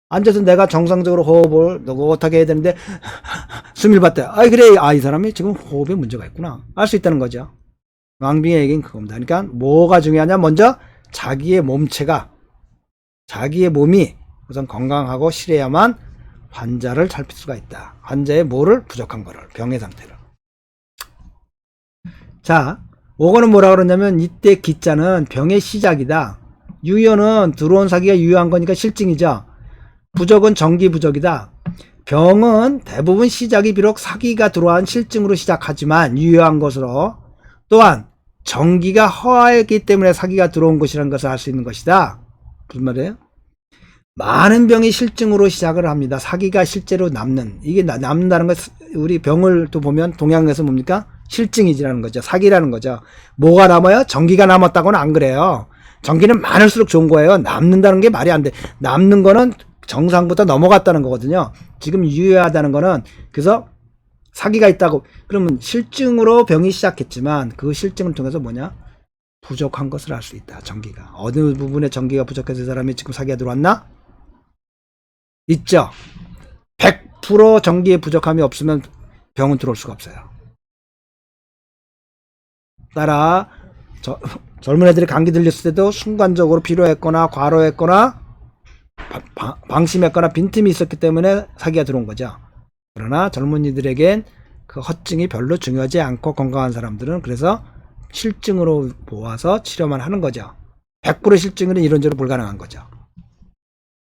앉아서 내가 정상적으로 호흡을 노릇하게 해야 되는데 숨을 봤대. 그래. 이 사람이 지금 호흡에 문제가 있구나. 알 수 있다는 거죠. 왕빙의 얘기는 그겁니다. 그러니까 뭐가 중요하냐? 먼저 자기의 몸체가, 자기의 몸이 우선 건강하고 실해야만 환자를 살필 수가 있다. 환자의 뭐를 부족한 거를, 병의 상태를. 자, 5번은 뭐라 그러냐면 이때 기자는 병의 시작이다. 유효는 들어온 사기가 유효한 거니까 실증이죠. 부족은 정기 부족이다. 병은 대부분 시작이 비록 사기가 들어온 실증으로 시작하지만 유효한 것으로, 또한 정기가 허하였기 때문에 사기가 들어온 것이라는 것을 알 수 있는 것이다. 무슨 말이에요? 많은 병이 실증으로 시작을 합니다. 사기가 실제로 남는, 이게 남는다는 것, 우리 병을 또 보면 동양에서 뭡니까? 실증이라는 거죠. 사기라는 거죠. 뭐가 남아요? 전기가 남았다고는 안 그래요. 전기는 많을수록 좋은 거예요. 남는다는 게 말이 안 돼. 남는 거는 정상보다 넘어갔다는 거거든요. 지금 유효하다는 거는, 그래서 사기가 있다고, 그러면 실증으로 병이 시작했지만 그 실증을 통해서 뭐냐? 부족한 것을 알 수 있다. 전기가 어느 부분에 전기가 부족해서 사람이 지금 사기가 들어왔나? 있죠. 100% 전기의 부족함이 없으면 병은 들어올 수가 없어요. 따라 젊은 애들이 감기 들렸을 때도 순간적으로 필요했거나 과로했거나 방심했거나 빈틈이 있었기 때문에 사기가 들어온 거죠. 그러나 젊은이들에겐 그 허증이 별로 중요하지 않고 건강한 사람들은 그래서 실증으로 모아서 치료만 하는 거죠. 100% 실증은 이론적으로 불가능한 거죠.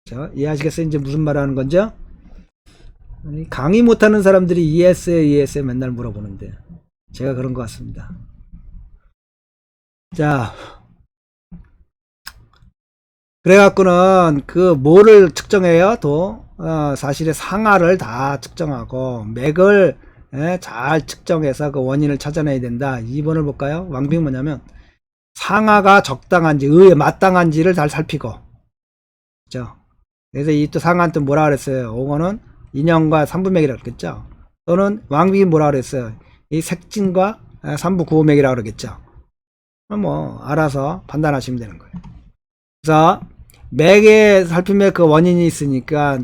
자, 이해하시겠어요? 이제 무슨 말 하는 건죠? 강의 못하는 사람들이 ES에 맨날 물어보는데 제가 그런 것 같습니다. 자, 그래갖고는 그 뭐를 측정해요? 또 사실의 상하를 다 측정하고 맥을 잘 측정해서 그 원인을 찾아내야 된다. 2번을 볼까요? 왕빙 뭐냐면 상하가 적당한지, 의에 마땅한지를 잘 살피고, 그죠? 그래서 이 또 상하는 또 뭐라 그랬어요? 5번은 인형과 3부맥이라고 그랬겠죠? 또는 왕빙이 뭐라 그랬어요? 이 색진과 3부 9호맥이라고 그러겠죠? 뭐 알아서 판단하시면 되는 거예요. 그래서 맥에 살피면 그 원인이 있으니까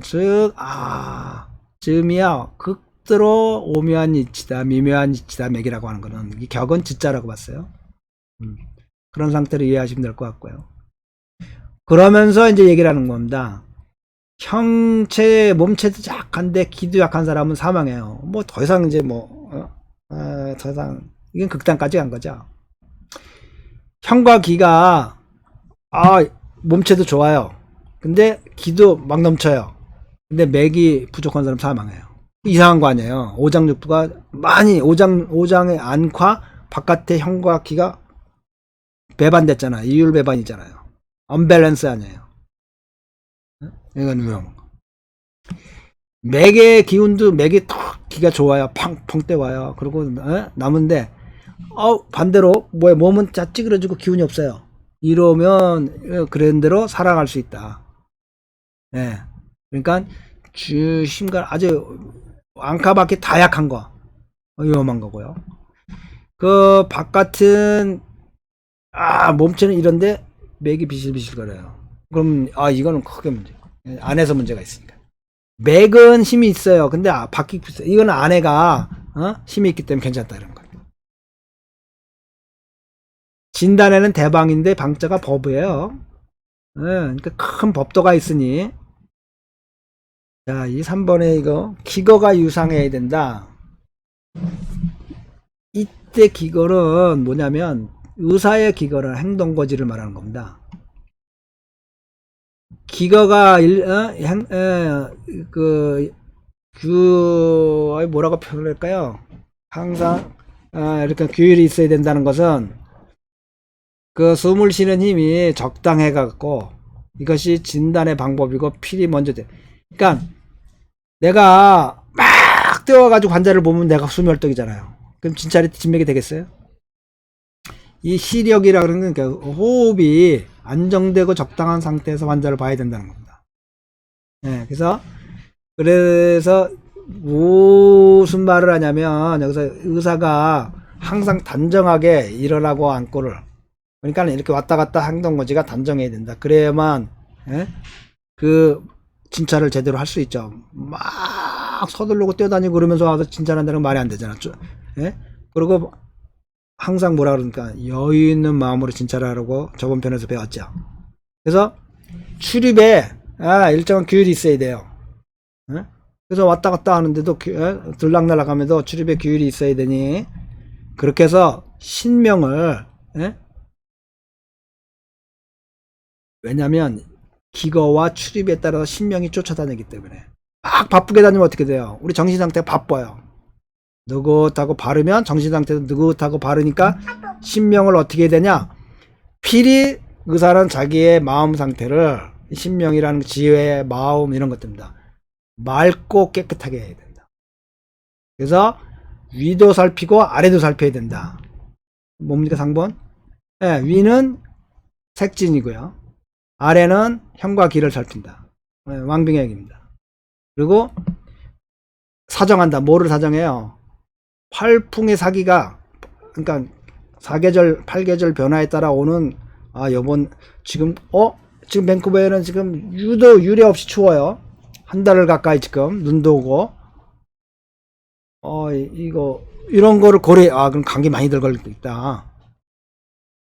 즈음이야 극도로 오묘한 이치다, 미묘한 이치다, 맥이라고 하는 거는 이 격은 지자라고 봤어요. 그런 상태로 이해하시면 될 것 같고요. 그러면서 이제 얘기를 하는 겁니다. 몸체도 약한데 기도 약한 사람은 사망해요. 뭐 더 이상 이제 더 이상 이건 극단까지 간 거죠. 형과 기가 몸체도 좋아요. 근데 기도 막 넘쳐요. 근데 맥이 부족한 사람 사망해요. 이상한 거 아니에요. 오장육부가 많이 오장의 안과 바깥의 형과 기가 배반됐잖아요. 이율 배반이잖아요. 언밸런스 아니에요. 이건 위험한 거. 맥의 기운도 맥이 탁 기가 좋아요. 펑펑 때와요. 그리고 남은데 반대로 몸은 찌그러지고 기운이 없어요. 이러면 그런 대로 살아갈 수 있다. 예. 그러니까 심간 아주 앙카바퀴 다 약한 거 위험한 거고요. 그 바깥은 몸체는 이런데 맥이 비실비실 거려요. 그럼 이거는 크게 문제. 안에서 문제가 있으니까. 맥은 힘이 있어요. 근데 바퀴 이거는 안에가 힘이 있기 때문에 괜찮다 이런 거. 진단에는 대방인데 방자가 법이에요. 그러니까 큰 법도가 있으니. 자, 이 3번에 이거 기거가 유상해야 된다. 이때 기거는 뭐냐면 의사의 기거는 행동거지를 말하는 겁니다. 기거가 뭐라고 표현할까요? 항상 이렇게 규율이 있어야 된다는 것은 그 숨을 쉬는 힘이 적당해 갖고 이것이 진단의 방법이고 필히 먼저 돼. 그러니까 내가 막 뛰어가지고 환자를 보면 내가 숨이 헐떡이잖아요. 그럼 진맥이 되겠어요? 이 시력이라 그러는 건 호흡이 안정되고 적당한 상태에서 환자를 봐야 된다는 겁니다. 그래서 무슨 말을 하냐면 여기서 의사가 항상 단정하게 일어나고 앉고를, 그러니까 이렇게 왔다 갔다 행동거지가 단정해야 된다. 그래야만 그 진찰을 제대로 할 수 있죠. 막 서두르고 뛰어다니고 그러면서 와서 진찰한다는 건 말이 안 되잖아. 그리고 항상 뭐라 그러니까 여유 있는 마음으로 진찰하라고 저번 편에서 배웠죠. 그래서 출입에 일정한 규율이 있어야 돼요. 그래서 왔다 갔다 하는데도 들락날락 하면서 출입에 규율이 있어야 되니, 그렇게 해서 신명을 왜냐면 기거와 출입에 따라서 신명이 쫓아다니기 때문에. 막 바쁘게 다니면 어떻게 돼요? 우리 정신상태가 바빠요. 느긋하고 바르면 정신상태도 느긋하고 바르니까 신명을 어떻게 해야 되냐? 필히 의사는 자기의 마음 상태를, 신명이라는 지혜의 마음 이런 것들입니다. 맑고 깨끗하게 해야 된다. 그래서 위도 살피고 아래도 살펴야 된다. 뭡니까 상본? 위는 색진이고요. 아래는 혀과 귀를 살핀다. 왕빙액입니다. 그리고 사정한다. 뭐를 사정해요? 활풍의 사기가, 그러니까 사계절, 팔계절 변화에 따라 오는 요번 지금 밴쿠버에는 지금 유례 없이 추워요. 한 달을 가까이 지금 눈도 오고 이런 거를 그럼 감기 많이들 걸릴 수 있다.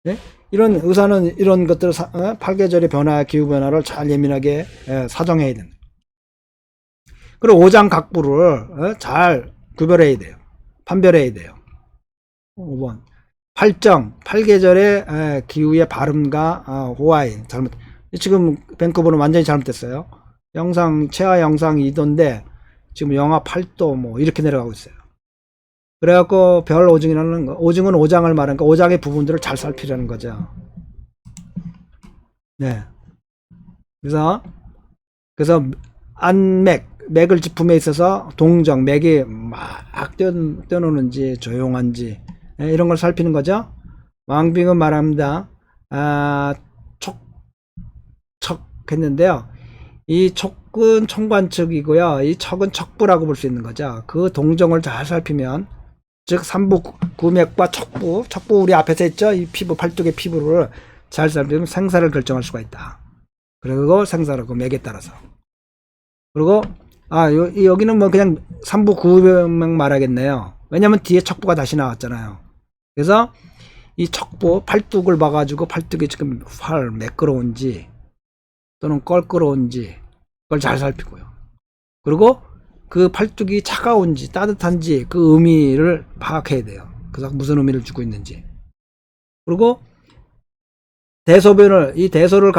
네? 이런 의사는 이런 것들을 팔계절의 변화, 기후 변화를 잘 예민하게 사정해야 된다. 그리고 오장각부를 잘 구별해야 돼요. 판별해야 돼요. 5번 팔정, 팔계절의 기후의 발음과 호화인 잘못. 지금 밴쿠버는 완전히 잘못됐어요. 최하 영상 2도인데 지금 영하 8도 뭐 이렇게 내려가고 있어요. 그래갖고 별 오징이라는 거, 오징은 오장을 말하니까 오장의 부분들을 잘 살피려는 거죠. 네. 그래서 맥을 짚음에 있어서 동정, 맥이 막 뛰어노는지 조용한지 이런 걸 살피는 거죠. 왕빙은 말합니다. 척 했는데요. 이 촉은 총관측이고요. 이 척은 척부라고 볼 수 있는 거죠. 그 동정을 잘 살피면, 즉 삼부 구맥과 척부 우리 앞에서 했죠. 이 피부, 팔뚝의 피부를 잘 살피면 생사를 결정할 수가 있다. 그리고 생사라고 맥에 따라서. 그리고 여기는 뭐 그냥 삼부 구맥 말하겠네요. 왜냐면 뒤에 척부가 다시 나왔잖아요. 그래서 이 척부, 팔뚝을 봐가지고 팔뚝이 지금 매끄러운지 또는 껄끄러운지 그걸 잘 살피고요. 그리고 그 팔뚝이 차가운지 따뜻한지 그 의미를 파악해야 돼요. 그래서 무슨 의미를 주고 있는지. 그리고 이 대소를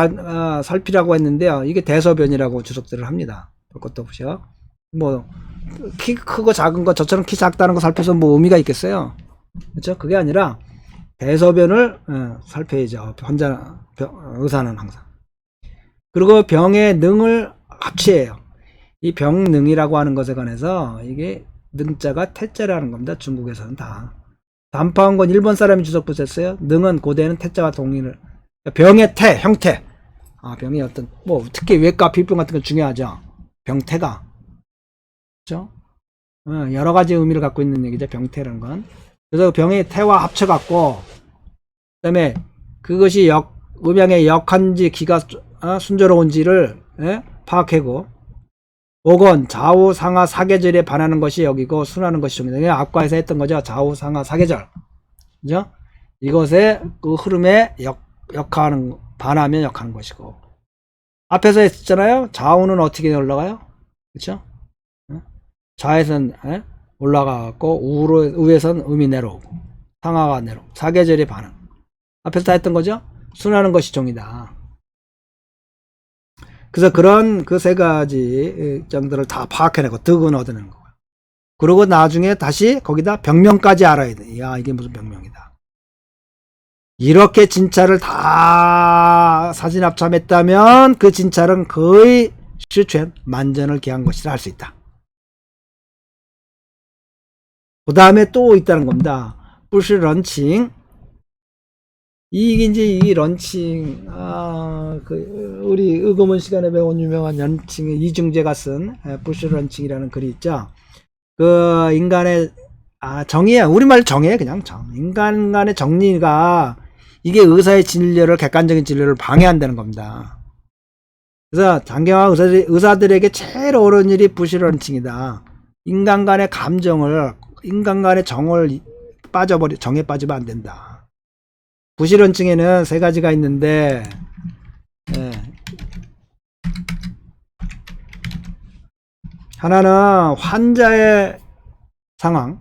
살피라고 했는데요. 이게 대소변이라고 주석들을 합니다. 그것도 보셔. 뭐 키 크고 작은 거, 저처럼 키 작다는 거 살펴서 뭐 의미가 있겠어요? 그렇죠? 그게 아니라 대소변을 살펴야죠. 의사는 항상. 그리고 병의 능을 합치해요. 이 병능이라고 하는 것에 관해서 이게 능자가 태자라는 겁니다. 중국에서는 다. 단파한 건 일본 사람이 주석 붙였어요. 능은 고대는 태자와 동일을. 병의 태, 형태. 병이 어떤 특히 외과 피부병 같은 건 중요하죠. 병태가. 그렇죠? 여러 가지 의미를 갖고 있는 얘기죠. 병태라는 건. 그래서 병의 태와 합쳐갖고, 그다음에 그것이 음양에 역한지 기가 순조로운지를 파악하고, 오건 좌우 상하 사계절에 반하는 것이 여기고 순하는 것이 정이다. 앞과에서 했던 거죠. 좌우 상하 사계절. 그죠? 이것의 그 흐름에 역하는, 반하면 역하는 것이고. 앞에서 했잖아요. 좌우는 어떻게 올라가요? 그쵸? 좌에선 올라가고, 우에선 음이 내려오고, 상하가 내려오고, 사계절에 반응. 앞에서 다 했던 거죠? 순하는 것이 종이다. 그래서 그런 그 세 가지 점들을 다 파악해내고 득은 얻어내는 거고요. 그리고 나중에 다시 거기다 병명까지 알아야 돼. 야, 이게 무슨 병명이다. 이렇게 진찰을 다 사진 합참했다면 그 진찰은 거의 실추한 만전을 기한 것이라 할 수 있다. 그 다음에 또 있다는 겁니다. 부시 런칭. 이게 이제 이 런칭, 우리 의거문 시간에 배운 유명한 런칭, 이중재가 쓴 부시 런칭이라는 글이 있죠. 그 인간의 정의야. 우리말 정의야. 그냥 정. 인간 간의 정리가 이게 의사의 진료를, 객관적인 진료를 방해한다는 겁니다. 그래서 장경화 의사들에게 제일 어려운 일이 부시 런칭이다. 인간 간의 감정을, 인간 간의 정에 빠지면 안 된다. 부실언증에는 세 가지가 있는데, 하나는 환자의 상황,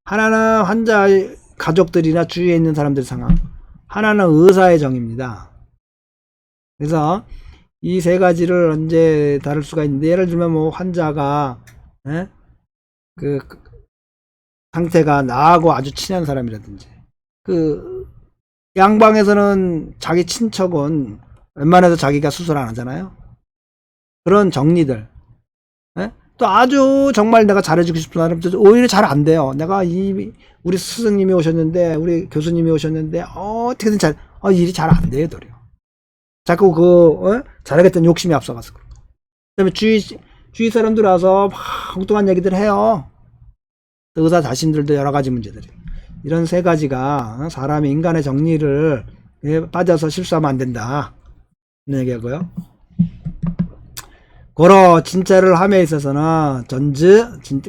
하나는 환자의 가족들이나 주위에 있는 사람들의 상황, 하나는 의사의 정입니다. 그래서 이 세 가지를 언제 다룰 수가 있는데, 예를 들면 뭐 환자가 그 상태가 나하고 아주 친한 사람이라든지, 그 양방에서는 자기 친척은 웬만해서 자기가 수술 안 하잖아요. 그런 정리들. 또 아주 정말 내가 잘해주고 싶은 사람들 오히려 잘 안 돼요. 내가 우리 스승님이 오셨는데, 우리 교수님이 오셨는데 어떻게든 일이 잘 안 돼요, 도리어. 자꾸 잘하겠다는 욕심이 앞서가서. 그 다음에 주위 사람들 와서 막 엉뚱한 얘기들 해요. 또 의사 자신들도 여러 가지 문제들이. 이런 세 가지가 사람이 인간의 정리를 빠져서 실수하면 안 된다. 이런 얘기하고요. 고로 진짜를 함에 있어서는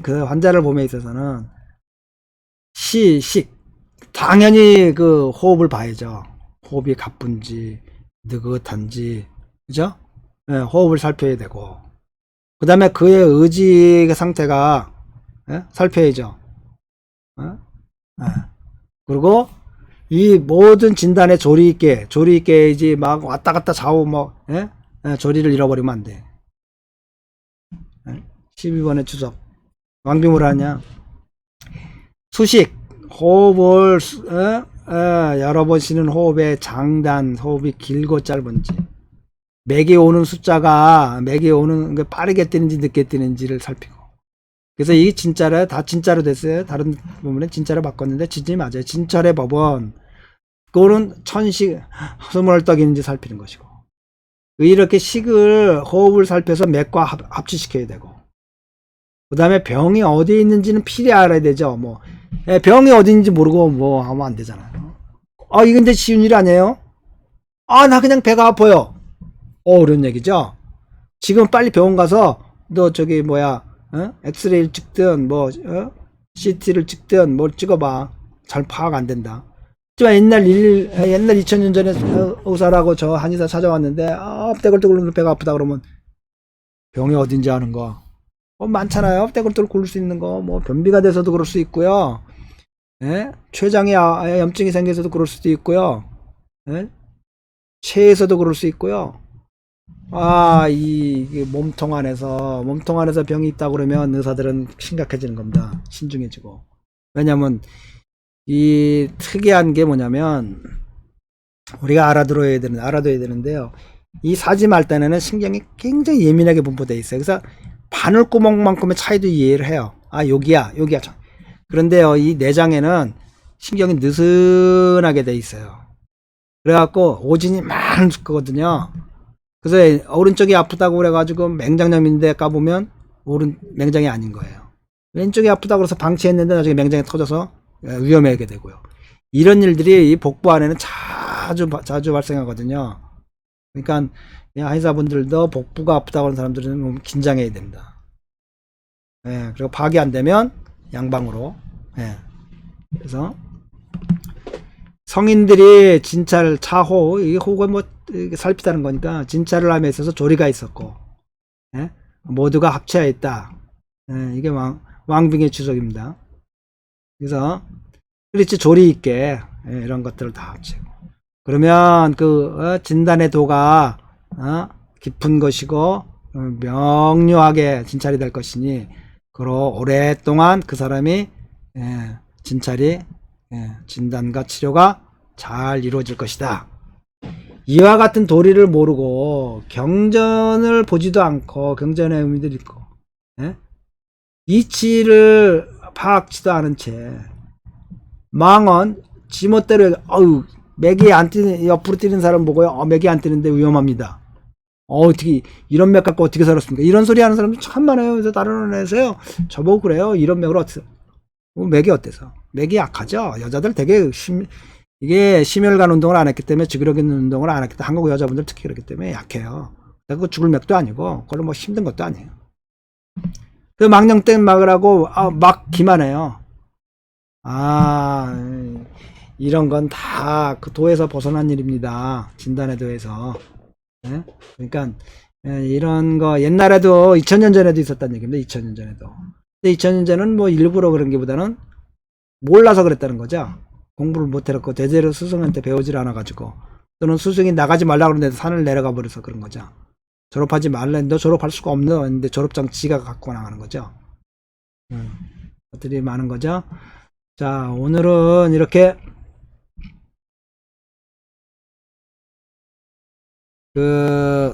그 환자를 봄에 있어서는 식 당연히 그 호흡을 봐야죠. 호흡이 가쁜지 느긋한지, 그죠? 호흡을 살펴야 되고, 그 다음에 그의 의지 상태가 살펴야죠. 그리고 이 모든 진단에 조리 있게 이제 막 왔다 갔다 좌우 조리를 잃어버리면 안 돼. 12번의 추석. 왕비물 하냐? 수식, 호흡을 여러 번 쉬는 호흡의 장단, 호흡이 길고 짧은지, 맥이 오는 숫자가 게 빠르게 뛰는지 늦게 뛰는지를 살피고. 그래서 이 진짜를 다 진짜로 됐어요. 다른 부분에 진짜로 바꿨는데 진짜 맞아요. 진찰의 법은 그거는 천식 스물떡인지 살피는 것이고, 이렇게 호흡을 살펴서 맥과 합치시켜야 되고, 그 다음에 병이 어디에 있는지는 필히 알아야 되죠. 병이 어디 있는지 모르고 하면 안 되잖아요. 이건 근데 쉬운 일 아니에요? 나 그냥 배가 아파요. 그런 얘기죠. 지금 빨리 병원 가서 너 엑스레이를 찍든 CT를 찍든 뭘 찍어봐. 잘 파악 안 된다. 하지만 옛날 2000년 전에 의사라고 저 한의사 찾아왔는데 떼굴떼굴 배가 아프다 그러면 병이 어딘지 아는 거 많잖아요. 떼굴떼굴 굴릴 수 있는 거 변비가 돼서도 그럴 수 있고요. 췌장에 염증이 생겨서도 그럴 수도 있고요. 체에서도 그럴 수 있고요. 이 몸통 안에서 병이 있다고 그러면 의사들은 심각해지는 겁니다. 신중해지고. 왜냐면 이 특이한 게 뭐냐면 우리가 알아둬야 되는데요. 이 사지말 때는 신경이 굉장히 예민하게 분포되어 있어요. 그래서 바늘구멍만큼의 차이도 이해를 해요. 여기야. 그런데요, 이 내장에는 신경이 느슨하게 돼 있어요. 그래갖고 오진이 많을 거거든요. 그래서 오른쪽이 아프다고 그래가지고 맹장염인데 까보면 맹장이 아닌 거예요. 왼쪽이 아프다고 그래서 방치했는데 나중에 맹장이 터져서 위험하게 되고요. 이런 일들이 이 복부 안에는 자주 발생하거든요. 그러니까 한의사분들도 복부가 아프다고 하는 사람들은 너무 긴장해야 됩니다. 예, 그리고 파악이 안 되면 양방으로. 예, 그래서 성인들이 진찰 차호, 이 호가 뭐 살피다는 거니까 진찰을 함에 있어서 조리가 있었고, 예? 모두가 합체하여 있다. 예, 이게 왕빙의 추석입니다. 그래서 그렇지 조리 있게, 예, 이런 것들을 다 합치고. 그러면 그 진단의 도가 깊은 것이고 명료하게 진찰이 될 것이니, 그로 오랫동안 그 사람이 진찰이 진단과 치료가 잘 이루어질 것이다. 이와 같은 도리를 모르고 경전을 보지도 않고 경전의 의미들이 있고 이치를 파악지도 않은 채 망언 지멋대로 맥이 안 뛰는, 옆으로 뛰는 사람 보고요, 맥이 안 뛰는데 위험합니다. 어떻게 이런 맥 갖고 어떻게 살았습니까? 이런 소리 하는 사람도 참 많아요. 그래서 다른 언어에서요, 저보고 그래요. 이런 맥을 어때서? 맥이 어때서? 맥이 약하죠. 여자들 되게 이게 심혈관 운동을 안 했기 때문에, 지그러기 운동을 안 했기 때문에, 한국 여자분들 특히 그렇기 때문에 약해요. 그거 죽을 맥도 아니고 그걸로 뭐 힘든 것도 아니에요. 그 망령된 막을 하고 막 기만해요. 이런 건 다 그 도에서 벗어난 일입니다. 진단의 도에서. 예? 그러니까 이런 거 옛날에도 2000년 전에도 있었다는 얘기입니다. 2000년 전에도. 근데 2000년 전에는 뭐 일부러 그런 게 보다는 몰라서 그랬다는 거죠. 공부를 못 해갖고 제대로 스승한테 배우질 않아 가지고, 또는 스승이 나가지 말라 그러는데 산을 내려가 버려서 그런 거죠. 졸업하지 말라 했는데 졸업할 수가 없는 했는데 졸업장 지가 갖고 나가는 거죠. 것들이 많은 거죠. 자, 오늘은 이렇게 그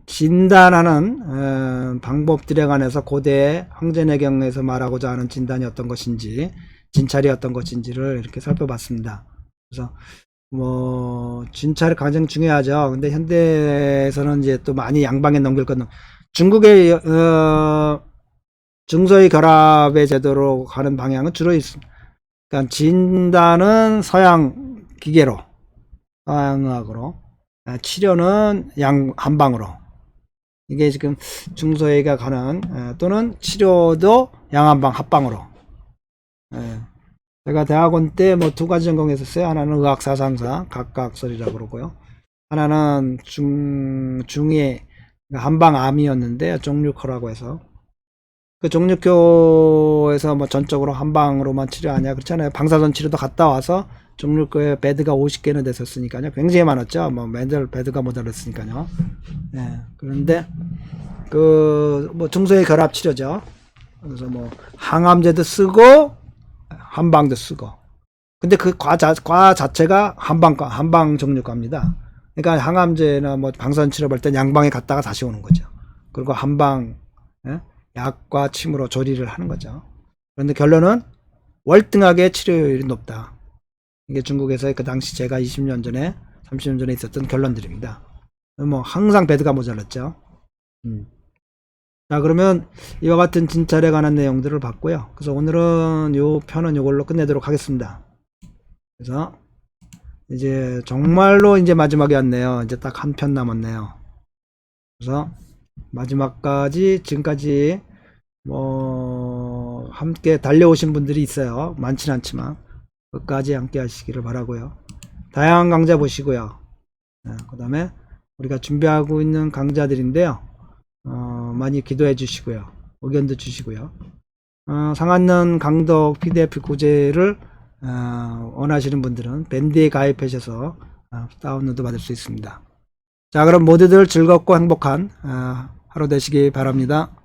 진단하는 방법들에 관해서 고대 황제내경에서 말하고자 하는 진단이 어떤 것인지, 진찰이 어떤 것인지를 이렇게 살펴봤습니다. 그래서 뭐 진찰이 가장 중요하죠. 근데 현대에서는 이제 또 많이 양방에 넘길 건, 중국의 중서의 결합의 제도로 가는 방향은 주로 있습니다. 그러니까 진단은 서양 기계로, 서양의학으로, 치료는 한방으로. 이게 지금 중서의가 가는, 또는 치료도 양한방, 합방으로. 제가 대학원 때 뭐 두 가지 전공했었어요. 하나는 의학사상사, 각각설이라고 그러고요. 하나는 중의 한방암이었는데, 종육호라고 해서. 그 종육교에서 뭐 전적으로 한방으로만 치료하냐, 그렇잖아요. 방사선 치료도 갔다 와서 종육교에 베드가 50개나 됐었으니까요. 굉장히 많았죠. 뭐 맨들 베드가 모자랐으니까요. 그런데 뭐 중서의 결합 치료죠. 그래서 뭐 항암제도 쓰고 한방도 쓰고. 근데 그 과 자체가 한방 종육과입니다. 그러니까 항암제나 뭐 방사선 치료할 때 양방에 갔다가 다시 오는 거죠. 그리고 한방 약과 침으로 조리를 하는 거죠. 그런데 결론은 월등하게 치료율이 높다. 이게 중국에서 그 당시 제가 20년 전에 30년 전에 있었던 결론들입니다. 뭐 항상 베드가 모자랐죠. 자, 그러면 이와 같은 진찰에 관한 내용들을 봤고요. 그래서 오늘은 요 편은 이걸로 끝내도록 하겠습니다. 그래서 이제 정말로 이제 마지막에 왔네요. 이제 딱 한 편 남았네요. 그래서 마지막까지 지금까지 뭐 함께 달려오신 분들이 있어요. 많진 않지만 끝까지 함께 하시기를 바라고요. 다양한 강좌 보시고요. 그 다음에 우리가 준비하고 있는 강좌들인데요. 많이 기도해 주시고요. 의견도 주시고요. 상한는 강독 PDF 구제를 원하시는 분들은 밴드에 가입하셔서 다운로드 받을 수 있습니다. 자, 그럼 모두들 즐겁고 행복한 하루 되시기 바랍니다.